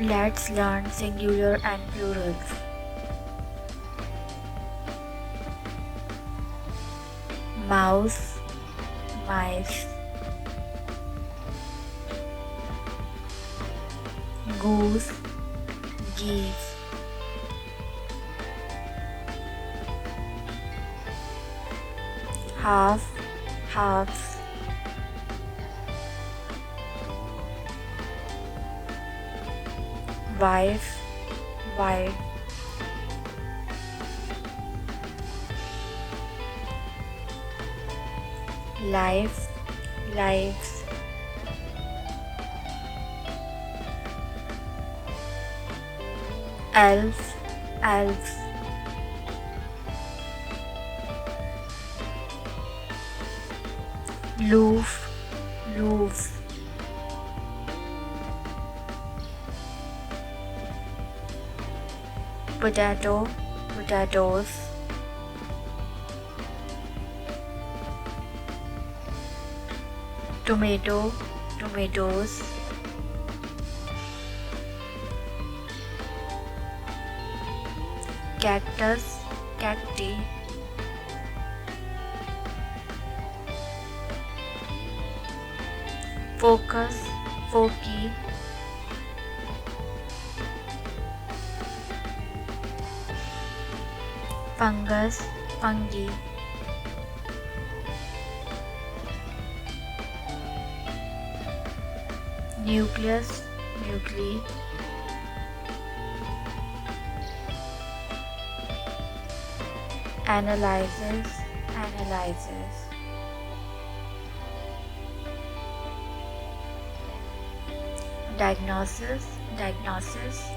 Let's learn singular and plurals. Mouse, mice. Goose, geese. Half, halves. Wife, wife. Life, lives. Elf, elves. Loof, loofs. Potato, potatoes. Tomato, tomatoes. Cactus, cacti. Focus, foci. Fungus, fungi. Nucleus, nuclei. Analyzes, analyzes. Diagnosis, diagnosis.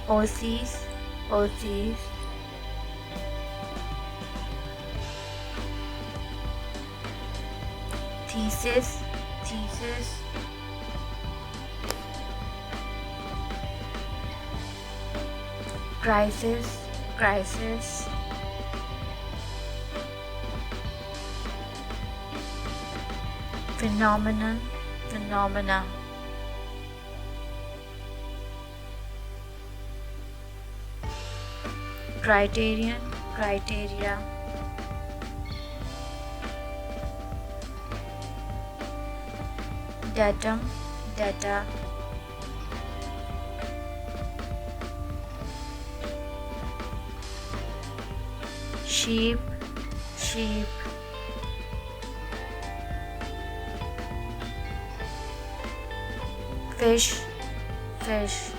Oocyst, oocyst. Thesis, thesis. Crisis, crisis. Phenomenon, phenomena. Criterion, criteria. Datum, data. Sheep, sheep. Fish, fish.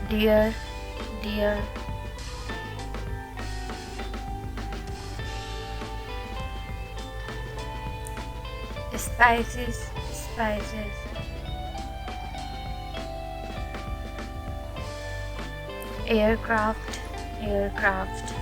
Deer, deer. Spices, spices. Aircraft, aircraft.